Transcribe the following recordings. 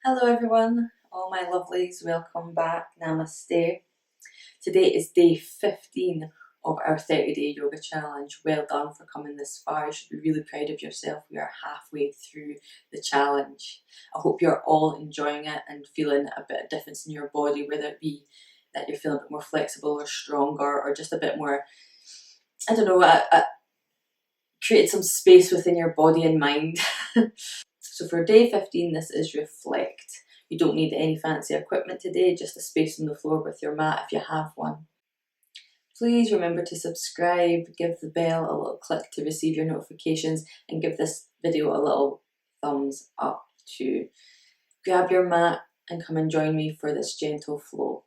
Hello everyone, all my lovelies, welcome back, namaste. Today is day 15 of our 30-day yoga challenge. Well done for coming this far, you should be really proud of yourself. We are halfway through the challenge. I hope you're all enjoying it and feeling a bit of difference in your body, whether it be that you're feeling a bit more flexible or stronger or just a bit more, I don't know, create some space within your body and mind. So for day 15, this is reflect. You don't need any fancy equipment today, just a space on the floor with your mat if you have one. Please remember to subscribe, give the bell a little click to receive your notifications, and give this video a little thumbs up too. Grab your mat and come and join me for this gentle flow.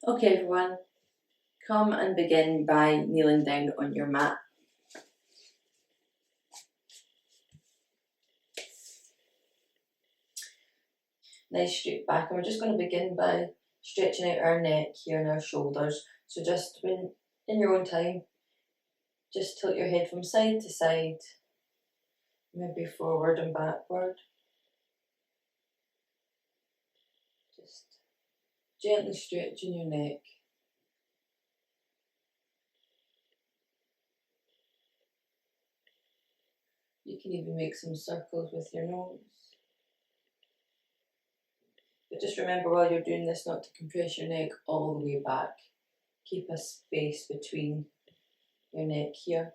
Okay everyone, come and begin by kneeling down on your mat. Nice straight back, and we're just going to begin by stretching out our neck here and our shoulders. So just when in your own time, just tilt your head from side to side, maybe forward and backward. Just gently stretching your neck. You can even make some circles with your nose. But just remember while you're doing this not to compress your neck all the way back. Keep a space between your neck here.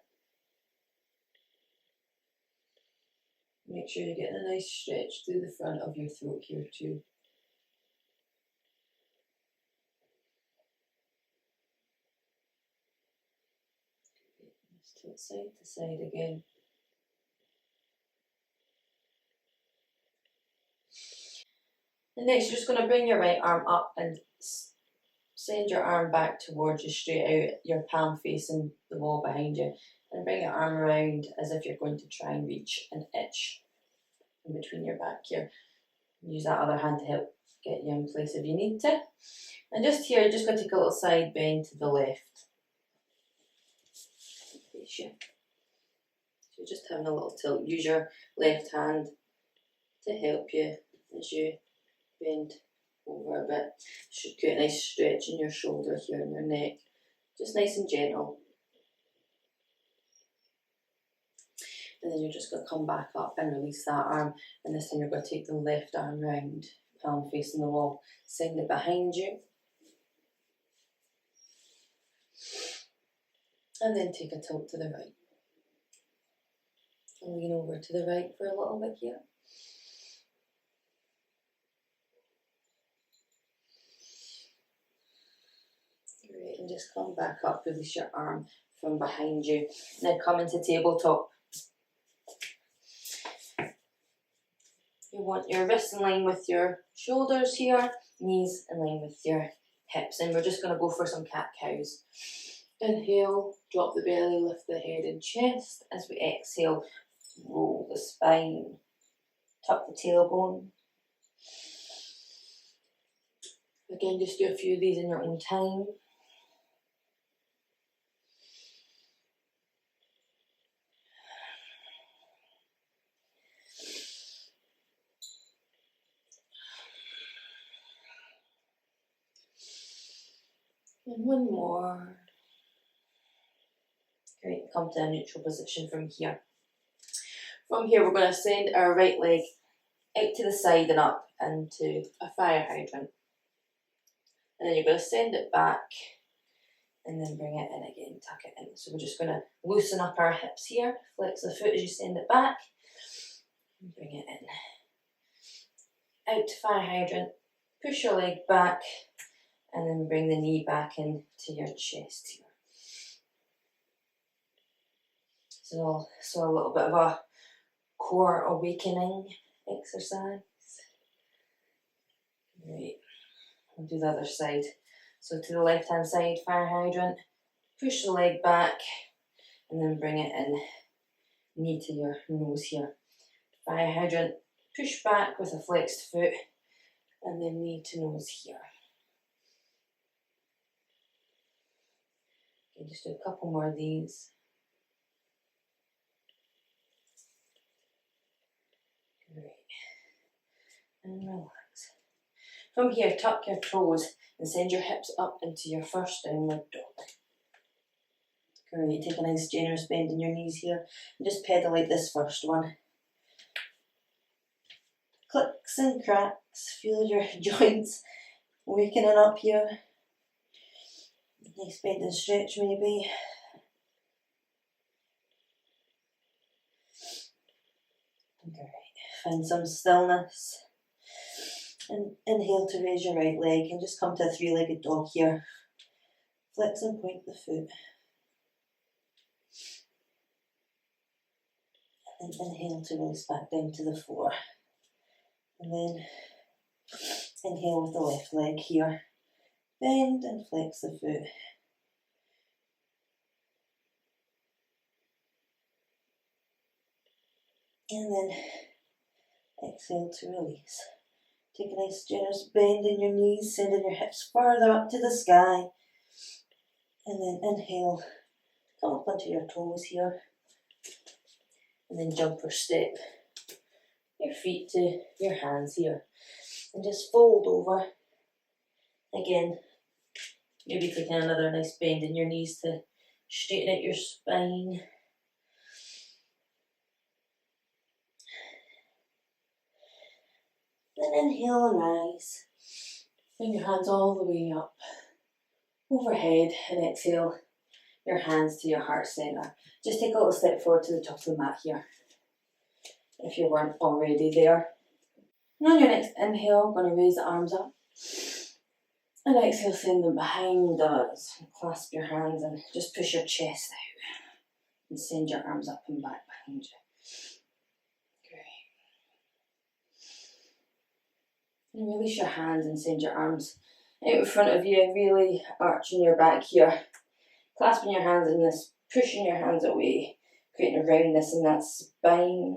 Make sure you're getting a nice stretch through the front of your throat here too. Just tilt side to side again. And next you're just going to bring your right arm up and send your arm back towards you, straight out, your palm facing the wall behind you. And bring your arm around as if you're going to try and reach an itch in between your back here. Use that other hand to help get you in place if you need to. And just here, you're just going to take a little side bend to the left. Face you. So you're just having a little tilt. Use your left hand to help you as you bend over a bit. Should get a nice stretch in your shoulder here and your neck. Just nice and gentle. And then you're just going to come back up and release that arm. And this time you're going to take the left arm round, palm facing the wall. Send it behind you. And then take a tilt to the right. And lean over to the right for a little bit here. Great, and just come back up, release your arm from behind you. Now come into tabletop. You want your wrists in line with your shoulders here, knees in line with your hips, and we're just going to go for some cat-cows. Inhale, drop the belly, lift the head and chest. As we exhale, roll the spine, tuck the tailbone. Again, just do a few of these in your own time. And one more. Great, come to a neutral position from here. From here, we're going to send our right leg out to the side and up into a fire hydrant. And then you're going to send it back and then bring it in again, tuck it in. So we're just going to loosen up our hips here, flex the foot as you send it back, and bring it in. Out to fire hydrant, push your leg back, and then bring the knee back into your chest here. So a little bit of a core awakening exercise. Great. We'll do the other side. So to the left hand side, fire hydrant, push the leg back, and then bring it in, knee to your nose here. Fire hydrant, push back with a flexed foot, and then knee to nose here. Okay, just do a couple more of these. and relax. From here, tuck your toes and send your hips up into your first downward dog. Great, take a nice generous bend in your knees here and just pedalate this first one. Clicks and cracks, feel your joints wakening up here. Nice bend and stretch maybe. Great, find some stillness. And inhale to raise your right leg and just come to a three-legged dog here. Flex and point the foot. And inhale to release back down to the floor. And then inhale with the left leg here. Bend and flex the foot. And then exhale to release. Take a nice generous bend in your knees, sending your hips further up to the sky. And then inhale, come up onto your toes here. And then jump or step your feet to your hands here. And just fold over. Again, maybe taking another nice bend in your knees to straighten out your spine. Then inhale and rise. Bring your hands all the way up, overhead, and exhale your hands to your heart centre. Just take a little step forward to the top of the mat here, if you weren't already there. And on your next inhale, we're going to raise the arms up. And exhale, send them behind us. Clasp your hands and just push your chest out. And send your arms up and back behind you. And release your hands and send your arms out in front of you, really arching your back here. Clasping your hands in this, pushing your hands away, creating a roundness in that spine.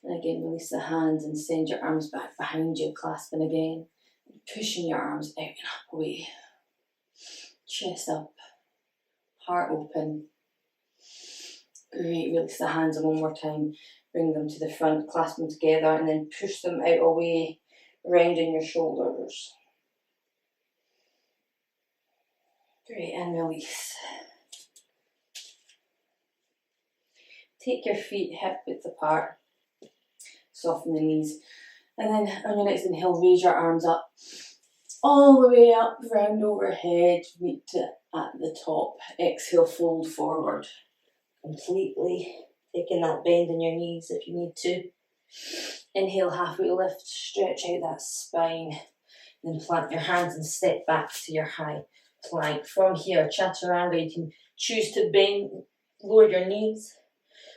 And again, release the hands and send your arms back behind you, clasping again. Pushing your arms out and up away. Chest up, heart open. Great, release the hands one more time. Bring them to the front, clasp them together, and then push them out away, rounding your shoulders. Great, and release. Take your feet hip width apart, soften the knees, and then on your next inhale, raise your arms up, all the way up, round overhead, meet at the top. Exhale, fold forward completely. Taking that bend in your knees if you need to. Inhale, halfway lift, stretch out that spine. Then plant your hands and step back to your high plank. From here, chaturanga, you can choose to bend, lower your knees,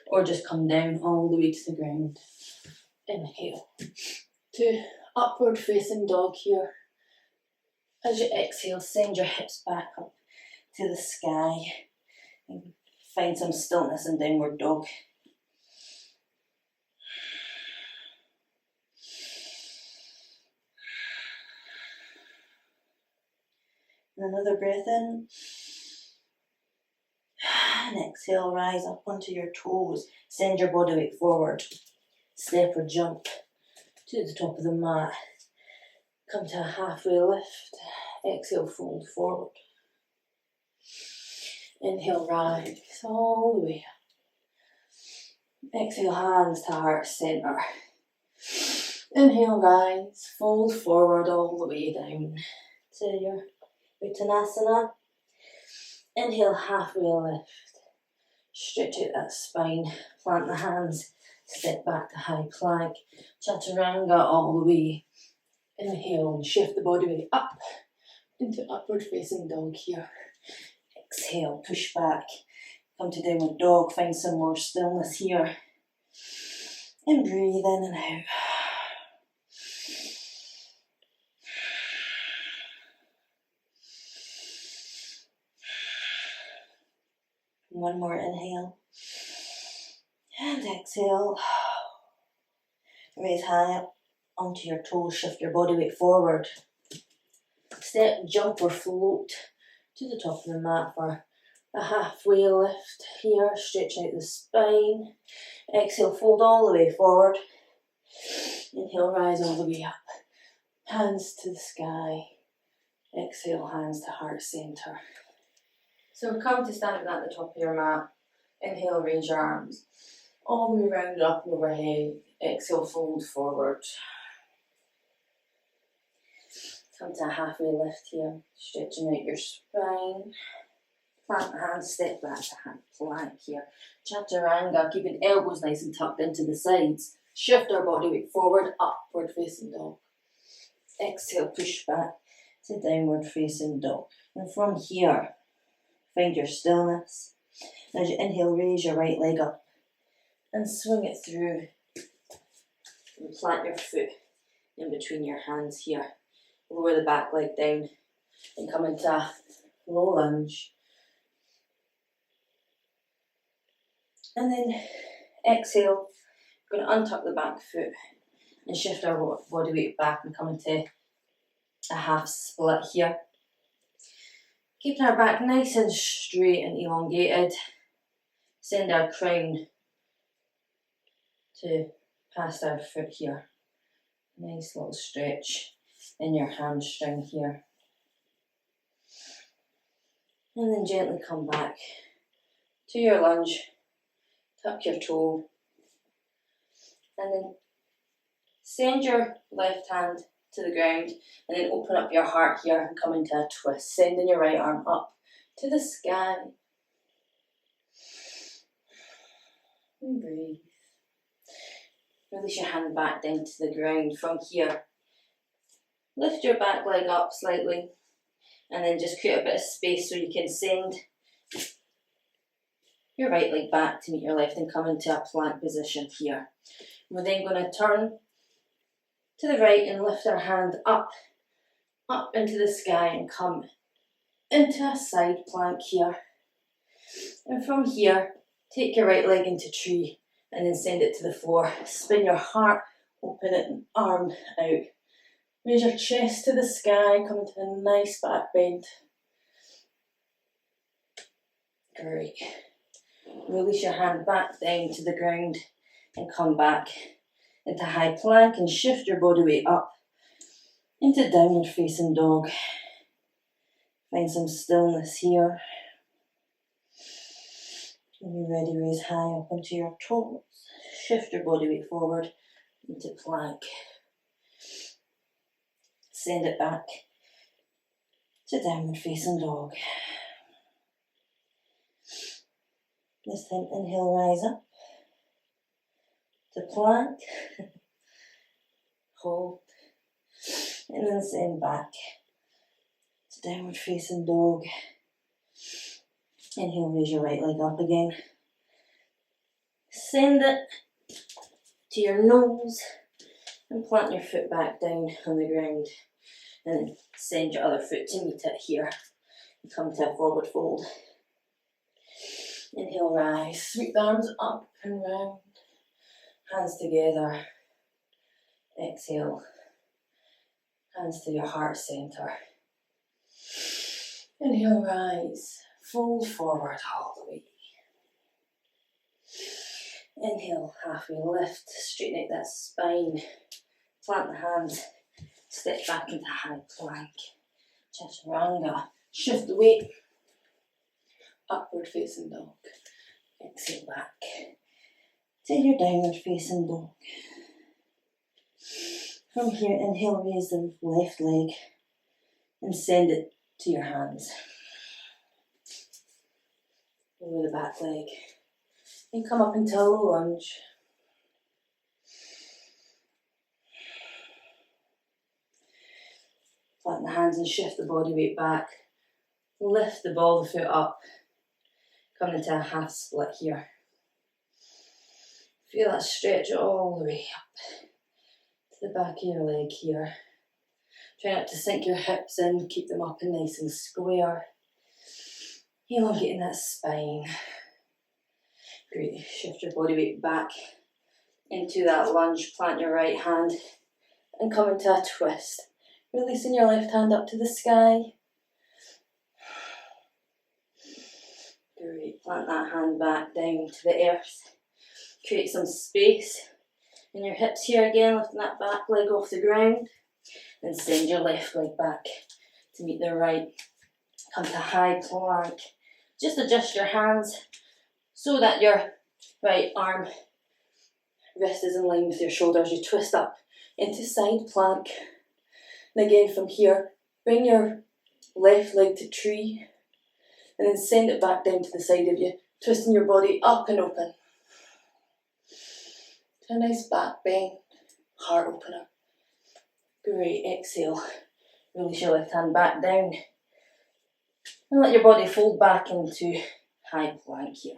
or just come down all the way to the ground. Inhale to upward facing dog here. As you exhale, send your hips back up to the sky. And find some stillness in downward dog. And another breath in. And exhale, rise up onto your toes. Send your body weight forward. Step or jump to the top of the mat. Come to a halfway lift. Exhale, fold forward. Inhale, rise all the way up. Exhale, hands to heart centre. Inhale, rise, fold forward all the way down to your Uttanasana. Inhale, halfway lift. Stretch out that spine, plant the hands, step back to high plank. Chaturanga all the way. Inhale and shift the body weight up into upward facing dog here. Exhale, push back, come to downward dog, find some more stillness here. And breathe in and out. One more inhale. And exhale. Raise high up onto your toes, shift your body weight forward. Step, jump or float to the top of the mat for a halfway lift here, stretch out the spine. Exhale, fold all the way forward. Inhale, rise all the way up. Hands to the sky. Exhale, hands to heart center. So we're coming to standing at the top of your mat. Inhale, raise your arms all the way round, up and overhead. Exhale, fold forward. Come to a halfway lift here, stretching out your spine. Plant the hands, step back to hand plank here. Chaturanga, keeping elbows nice and tucked into the sides. Shift our body weight forward, upward facing dog. Exhale, push back to downward facing dog. And from here, find your stillness. As you inhale, raise your right leg up and swing it through. And plant your foot in between your hands here. Lower the back leg down and come into a low lunge. And then exhale, we're going to untuck the back foot and shift our body weight back and come into a half split here. Keeping our back nice and straight and elongated. Send our crown to past our foot here. Nice little stretch in your hamstring here. And then gently come back to your lunge. Tuck your toe. And then send your left hand to the ground and then open up your heart here and come into a twist. Sending your right arm up to the sky. And breathe. Release your hand back down to the ground. From here, lift your back leg up slightly and then just create a bit of space so you can send your right leg back to meet your left and come into a plank position here. We're then going to turn to the right and lift our hand up into the sky and come into a side plank here. And from here, take your right leg into tree and then send it to the floor. Spin your heart, open it and arm out. Raise your chest to the sky, come into a nice back bend. Great. Release your hand back down to the ground and come back into high plank and shift your body weight up into downward facing dog. Find some stillness here. When you're ready, raise high up onto your toes. Shift your body weight forward into plank. Send it back to downward facing dog. This time, inhale, rise up to plank. Hold. And then send back to downward facing dog. Inhale, raise your right leg up again. Send it to your nose and plant your foot back down on the ground. And then send your other foot to meet it here. And come to a forward fold. Inhale, rise. Sweep the arms up and round. Hands together. Exhale. Hands to your heart center. Inhale, rise. Fold forward all the way. Inhale, halfway lift. Straighten out that spine. Plant the hands. Step back into high plank. Chaturanga. Shift the weight. Upward facing dog. Exhale back to your downward facing dog. From here, inhale, raise the left leg and send it to your hands. Lower the back leg and come up into a low lunge. Flatten the hands and shift the body weight back. Lift the ball of the foot up. Come into a half split here. Feel that stretch all the way up to the back of your leg here. Try not to sink your hips in, keep them up and nice and square. Elongating that spine. Great, shift your body weight back into that lunge, plant your right hand and come into a twist. Releasing your left hand up to the sky. Plant that hand back down to the earth. Create some space in your hips here again, lifting that back leg off the ground. Then send your left leg back to meet the right. Come to high plank. Just adjust your hands so that your right arm, wrist is in line with your shoulders. You twist up into side plank. And again from here, bring your left leg to tree and then send it back down to the side of you, twisting your body up and open. To a nice back bend, heart opener. Great, exhale. Release your left hand back down. And let your body fold back into high plank here.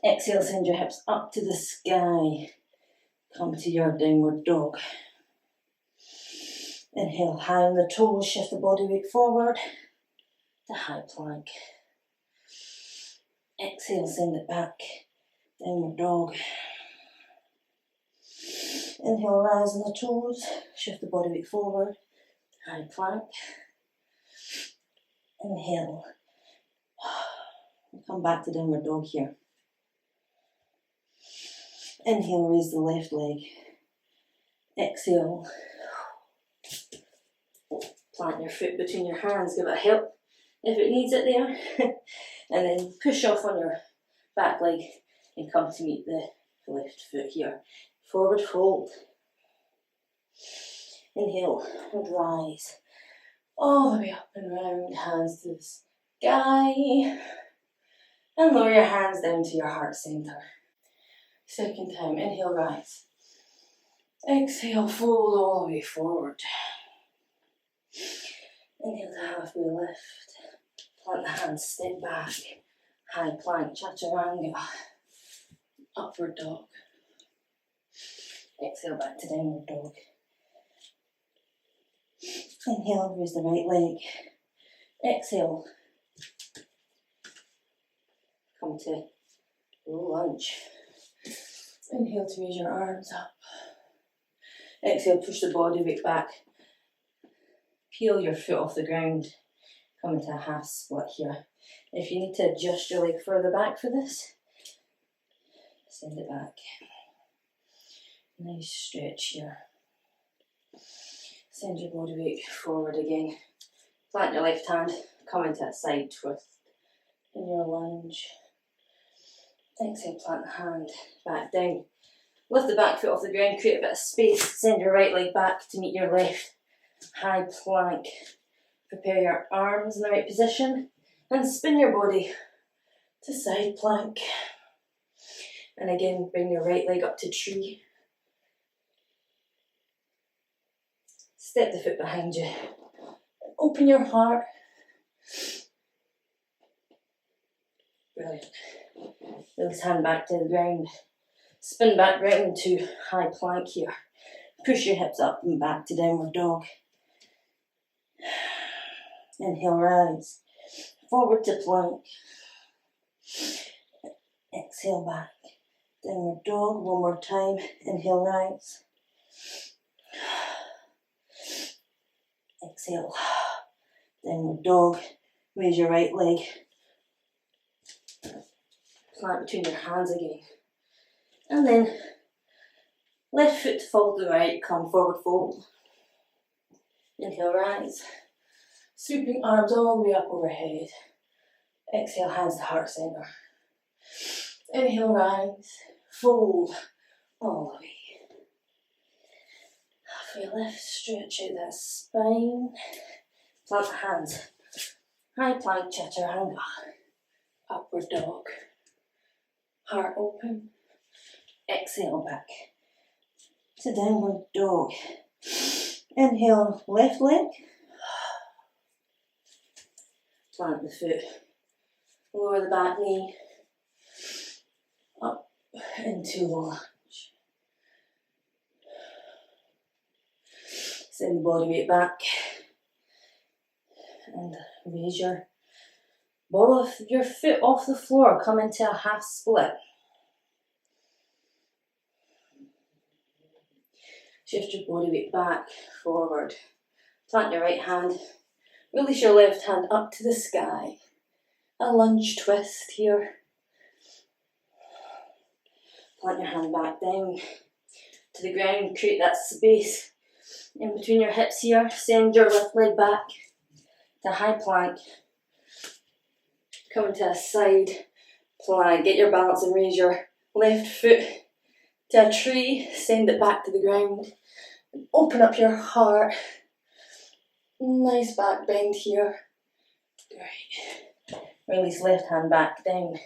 Exhale, send your hips up to the sky. Come to your downward dog. Inhale, high on the toes, shift the body weight forward to high plank. Exhale, send it back, downward dog. Inhale, rise on the toes, shift the body weight forward, high plank. Inhale. Come back to downward dog here. Inhale, raise the left leg. Exhale. Plant your foot between your hands, give it help if it needs it there. And then push off on your back leg and come to meet the left foot here. Forward fold. Inhale and rise. All the way up and round, hands to the sky. And lower your hands down to your heart center. Second time, inhale, rise. Exhale, fold all the way forward. Inhale to halfway lift. Plant the hands, step back. High plank, chaturanga. Upward dog. Exhale back to downward dog. Inhale, raise the right leg. Exhale. Come to low lunge. Inhale to raise your arms up. Exhale, push the body weight back. Peel your foot off the ground. Come into a half split here. If you need to adjust your leg further back for this, send it back. Nice stretch here. Send your body weight forward again. Plant your left hand, come into a side twist in your lunge. Exhale, plant the hand back down. Lift the back foot off the ground, create a bit of space. Send your right leg back to meet your left. High plank. Prepare your arms in the right position and spin your body to side plank. And again, bring your right leg up to tree. Step the foot behind you. Open your heart. Brilliant. Release hand back to the ground. Spin back round to high plank here. Push your hips up and back to downward dog. Inhale, rise. Forward to plank. Exhale back. Downward dog. One more time. Inhale, rise. Exhale. Downward dog. Raise your right leg. Plant between your hands again. And then left foot to fall to the right. Come forward fold. Inhale, rise. Sweeping arms all the way up overhead. Exhale, hands to heart center. Inhale, rise. Fold all the way. Halfway lift, stretch out that spine. Plant the hands. High plank, chaturanga. Upward dog. Heart open. Exhale back to downward dog. Inhale, left leg. Plant the foot. Lower the back knee. Up into low lunge. Send the body weight back. And raise your ball of your foot off the floor. Come into a half split. Shift your body weight back, forward. Plant your right hand. Release your left hand up to the sky. a lunge twist here. Plant your hand back down to the ground, create that space in between your hips here. Send your left leg back to high plank. Come into a side plank. Get your balance and raise your left foot to a tree. Send it back to the ground. Open up your heart. Nice back bend here. Great. Release left hand back down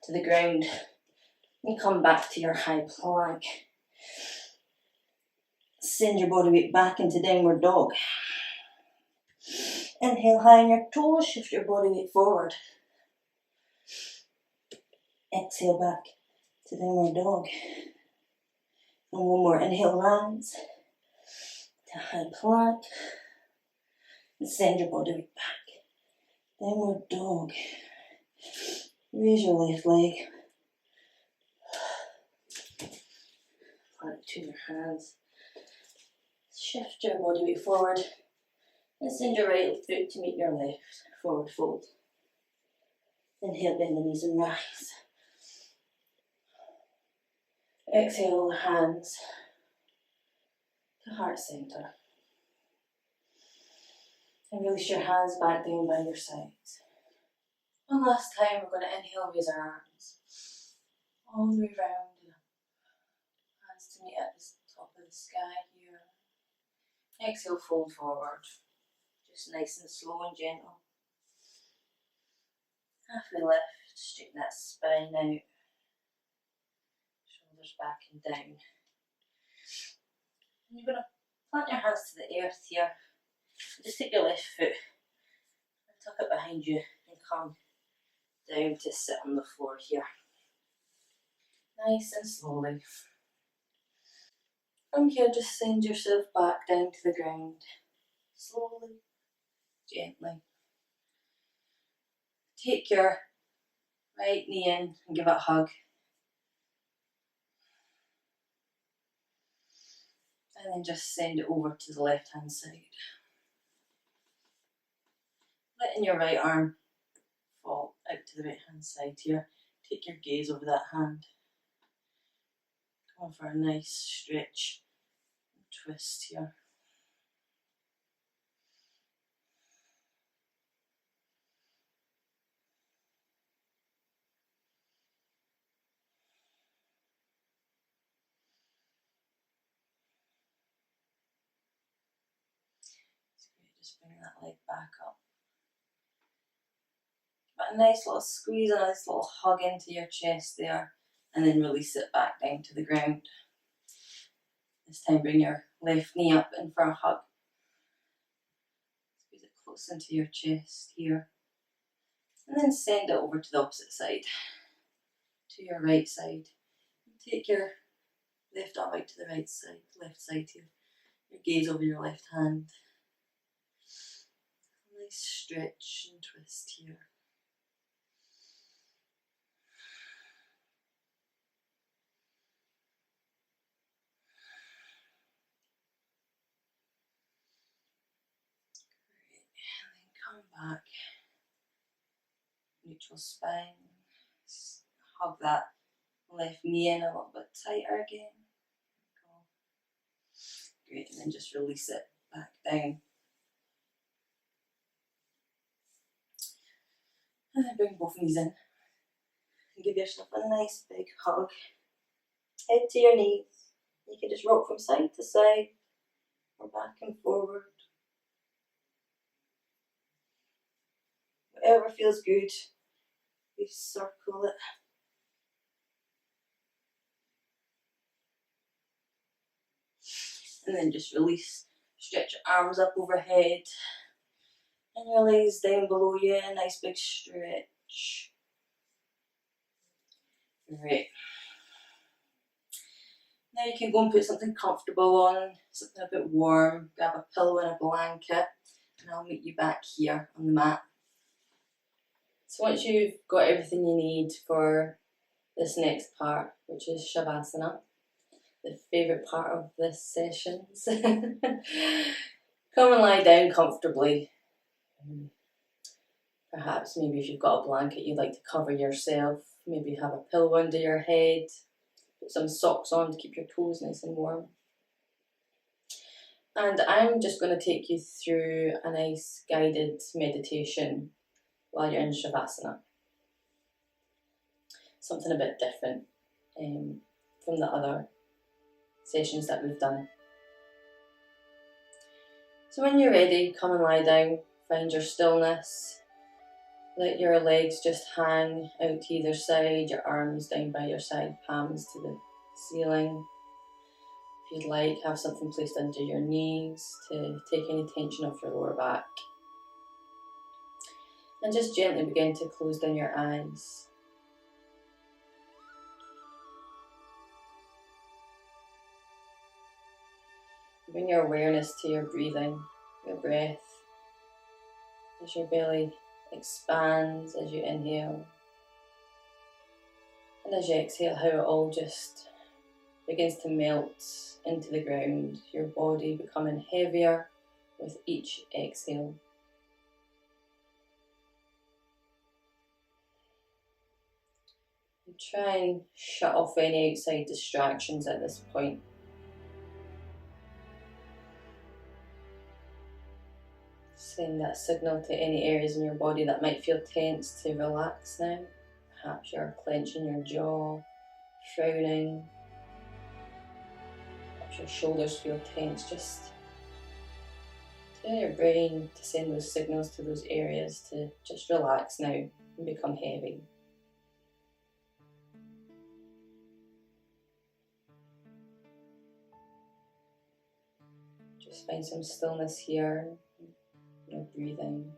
to the ground. And come back to your high plank. Send your body weight back into downward dog. Inhale high on your toes, shift your body weight forward. Exhale back to downward dog. And one more, inhale rise to high plank. And send your body weight back. Downward dog. Raise your left leg. Plant between your hands. Shift your body weight forward. And send your right foot to meet your left. Forward fold. Inhale, bend the knees and rise. Exhale, hands to heart center. And release your hands back down by your sides. One last time, we're going to inhale, raise our arms all the way around. Hands to meet at the top of the sky here. Exhale, fold forward. Just nice and slow and gentle. Halfway lift, straighten that spine out. Shoulders back and down. And you're going to plant your hands to the earth here. Just take your left foot and tuck it behind you and come down to sit on the floor here. Nice and slowly. From here, just send yourself back down to the ground. Slowly, gently. Take your right knee in and give it a hug. And then just send it over to the left hand side. Letting your right arm fall out to the right hand side here. Take your gaze over that hand. Come for a nice stretch and twist here. Just bring that leg back up. But a nice little squeeze, a nice little hug into your chest there, and then release it back down to the ground. This time bring your left knee up in for a hug. Squeeze it close into your chest here. And then send it over to the opposite side, to your right side. Take your left arm out to the right side, left side here. Your gaze over your left hand. Nice stretch and twist here. Back, neutral spine, hug that left knee in a little bit tighter again. Great, and then just release it back down. And then bring both knees in and give yourself a nice big hug. Head to your knees. You can just rock from side to side or back and forward. Whatever feels good, we circle it. And then just release. Stretch your arms up overhead. And your legs down below you. A nice big stretch. Great. Now you can go and put something comfortable on, something a bit warm. Grab a pillow and a blanket. And I'll meet you back here on the mat. So once you've got everything you need for this next part, which is Shavasana, the favourite part of this sessions, come and lie down comfortably. Perhaps maybe if you've got a blanket you'd like to cover yourself, maybe have a pillow under your head, put some socks on to keep your toes nice and warm. And I'm just going to take you through a nice guided meditation while you're in Shavasana. Something a bit different from the other sessions that we've done. So when you're ready, come and lie down, find your stillness. Let your legs just hang out to either side, your arms down by your side, palms to the ceiling. If you'd like, have something placed under your knees to take any tension off your lower back. And just gently begin to close down your eyes. Bring your awareness to your breathing, your breath, as your belly expands as you inhale. And as you exhale, how it all just begins to melt into the ground, your body becoming heavier with each exhale. And try and shut off any outside distractions at this point. Send that signal to any areas in your body that might feel tense to relax now. Perhaps you're clenching your jaw, frowning. Perhaps your shoulders feel tense. Just tell your brain to send those signals to those areas to just relax now and become heavy. Just find some stillness here. Your breathing.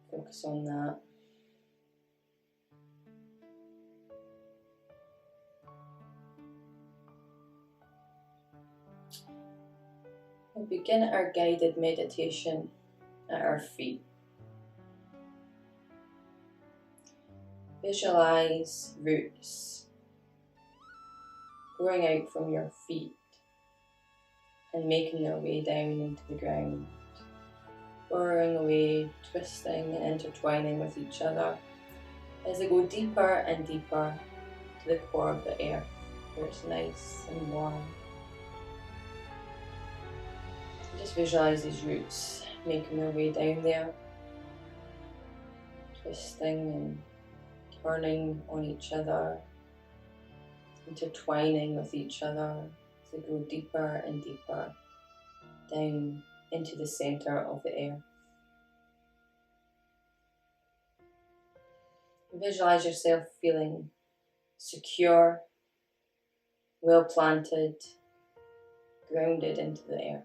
Focus on that. We'll begin our guided meditation at our feet. Visualize roots growing out from your feet and making their way down into the ground. Burrowing away, twisting and intertwining with each other as they go deeper and deeper to the core of the earth, where it's nice and warm. Just visualize these roots making their way down there, twisting and turning on each other, intertwining with each other as they go deeper and deeper down into the center of the earth. Visualize yourself feeling secure, well planted, grounded into the earth.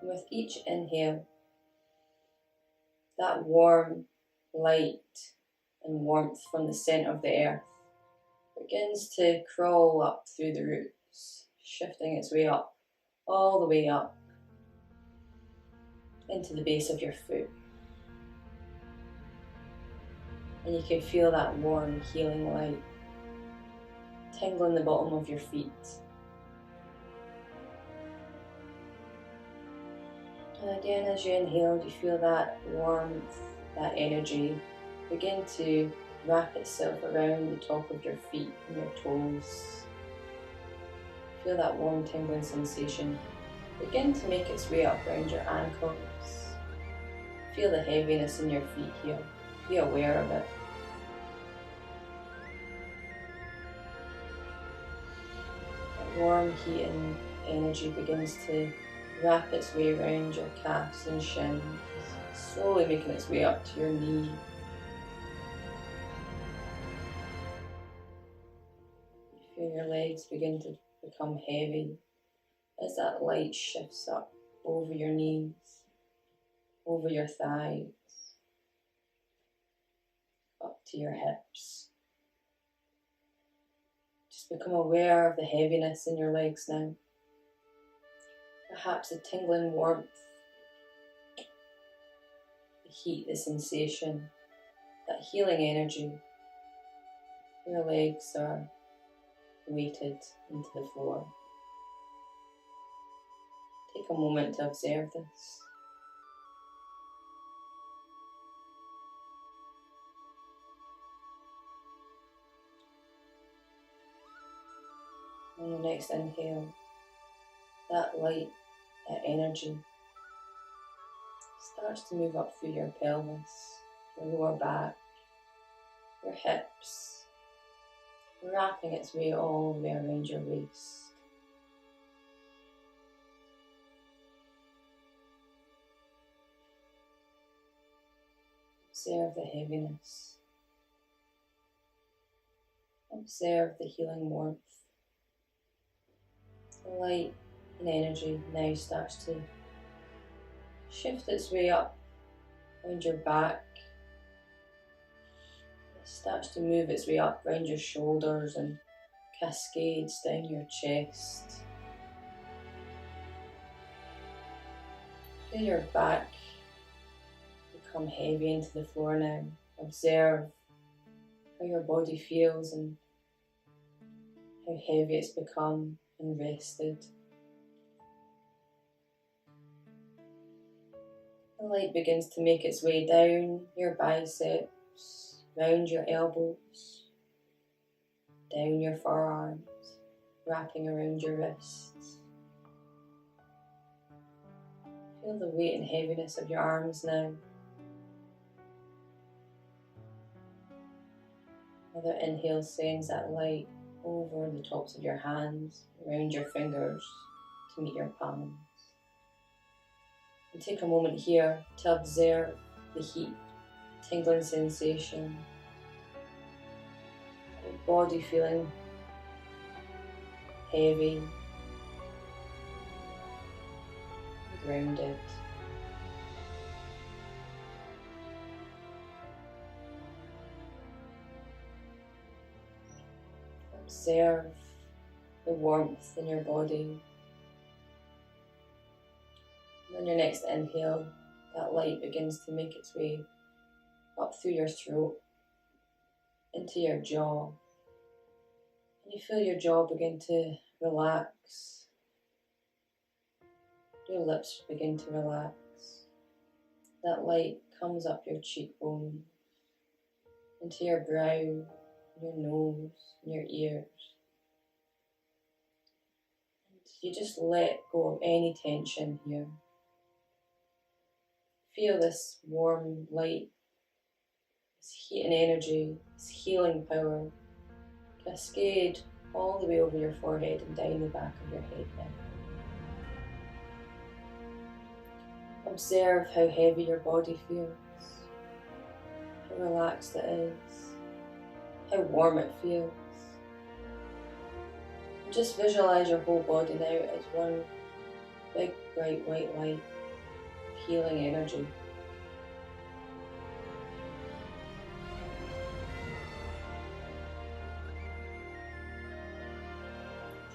And with each inhale, that warm light and warmth from the center of the earth begins to crawl up through the roots, shifting its way up, all the way up into the base of your foot. And you can feel that warm, healing light tingling the bottom of your feet. And again, as you inhale, you feel that warmth, that energy begin to wrap itself around the top of your feet and your toes. Feel that warm tingling sensation begin to make its way up around your ankles. Feel the heaviness in your feet here. Be aware of it. That warm heat and energy begins to wrap its way around your calves and shins, slowly making its way up to your knee. Feel your legs begin to become heavy as that light shifts up over your knees, over your thighs, up to your hips. Just become aware of the heaviness in your legs now. Perhaps the tingling warmth, the heat, the sensation, that healing energy. Your legs are weighted into the floor. Take a moment to observe this. On your next inhale, that light, that energy starts to move up through your pelvis, your lower back, your hips, wrapping its way all the way around your waist. Observe the heaviness. Observe the healing warmth. The light and energy now starts to shift its way up around your back. It starts to move its way up around your shoulders and cascades down your chest. Feel your back become heavy into the floor now. Observe how your body feels and how heavy it's become and rested. The light begins to make its way down your biceps, round your elbows, down your forearms, wrapping around your wrists. Feel the weight and heaviness of your arms now. Another inhale sends that light over the tops of your hands, around your fingers to meet your palms. And take a moment here to observe the heat, tingling sensation, your body feeling heavy, grounded. Observe the warmth in your body. And on your next inhale, that light begins to make its way up through your throat, into your jaw. And you feel your jaw begin to relax. Your lips begin to relax. That light comes up your cheekbones, into your brow, your nose, and your ears. And you just let go of any tension here. Feel this warm light, this heat and energy, this healing power cascade all the way over your forehead and down the back of your head now. Observe how heavy your body feels, how relaxed it is, how warm it feels. And just visualize your whole body now as one big bright white light of healing energy.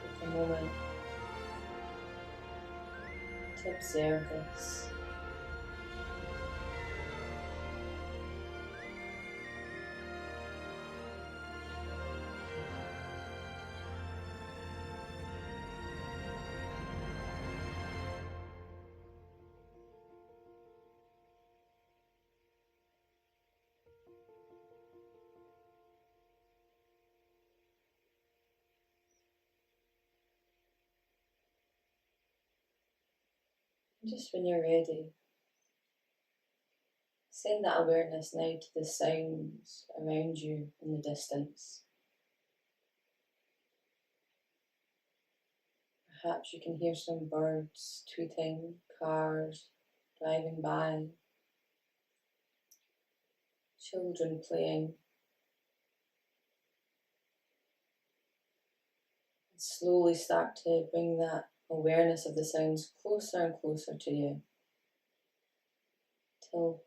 Take a moment to observe this. Just when you're ready, send that awareness now to the sounds around you in the distance. Perhaps you can hear some birds tweeting, cars driving by, children playing. And slowly start to bring that awareness of the sounds closer and closer to you, till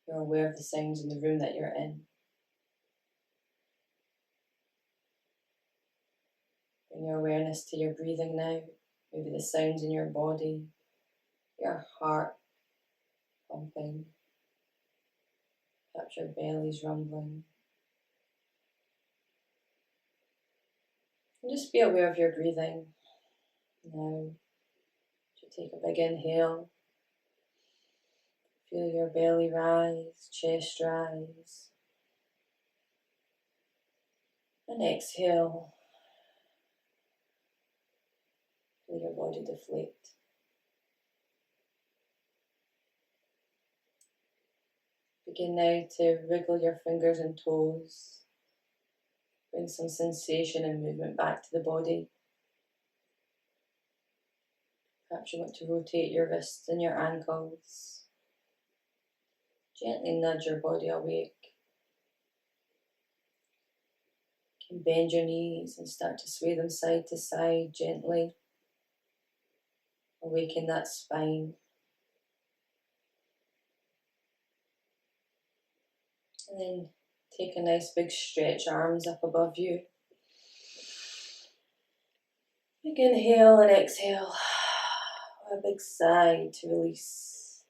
you're aware of the sounds in the room that you're in. Bring your awareness to your breathing now, maybe the sounds in your body, your heart pumping, perhaps your belly's rumbling. And just be aware of your breathing now. Take a big inhale. Feel your belly rise, chest rise. And exhale. Feel your body deflate. Begin now to wriggle your fingers and toes. Bring some sensation and movement back to the body. Perhaps you want to rotate your wrists and your ankles. Gently nudge your body awake. You can bend your knees and start to sway them side to side gently. Awaken that spine. And then take a nice big stretch, arms up above you. Big inhale and exhale. A big sigh to release.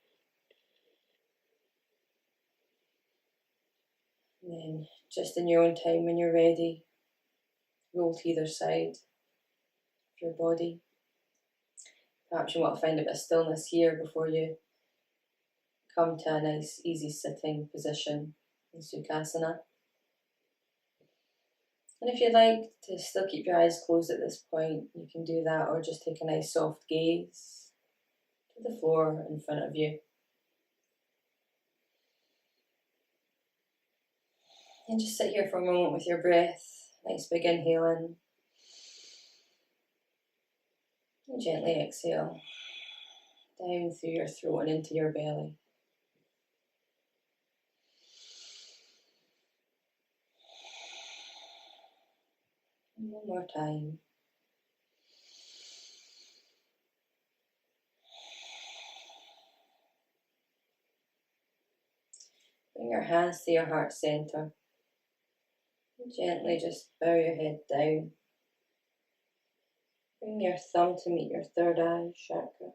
And then, just in your own time, when you're ready, roll to either side of your body. Perhaps you want to find a bit of stillness here before you come to a nice, easy sitting position in Sukhasana. And if you'd like to still keep your eyes closed at this point, you can do that, or just take a nice soft gaze to the floor in front of you. And just sit here for a moment with your breath. Nice big inhale in. And gently exhale. Down through your throat and into your belly. And one more time. Bring your hands to your heart center. And gently just bow your head down. Bring your thumb to meet your third eye chakra.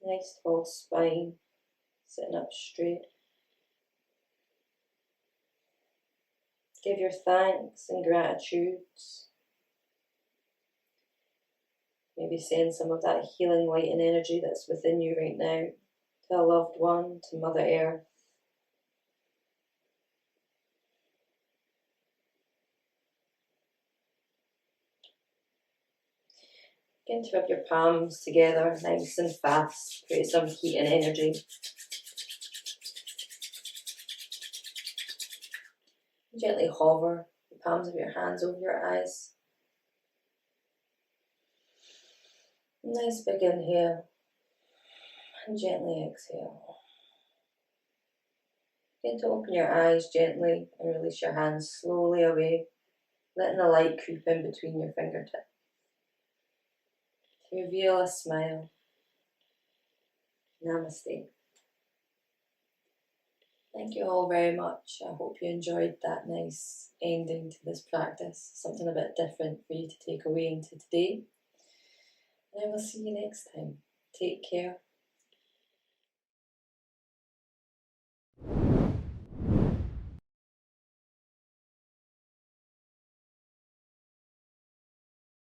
Nice tall spine, sitting up straight. Give your thanks and gratitudes. Maybe send some of that healing light and energy that's within you right now to a loved one, to Mother Earth. Begin to rub your palms together nice and fast, create some heat and energy. Gently hover the palms of your hands over your eyes. Nice big inhale and gently exhale. Begin to open your eyes gently and release your hands slowly away, letting the light creep in between your fingertips. To reveal a smile. Namaste. Thank you all very much. I hope you enjoyed that nice ending to this practice. Something a bit different for you to take away into today. And I will see you next time. Take care.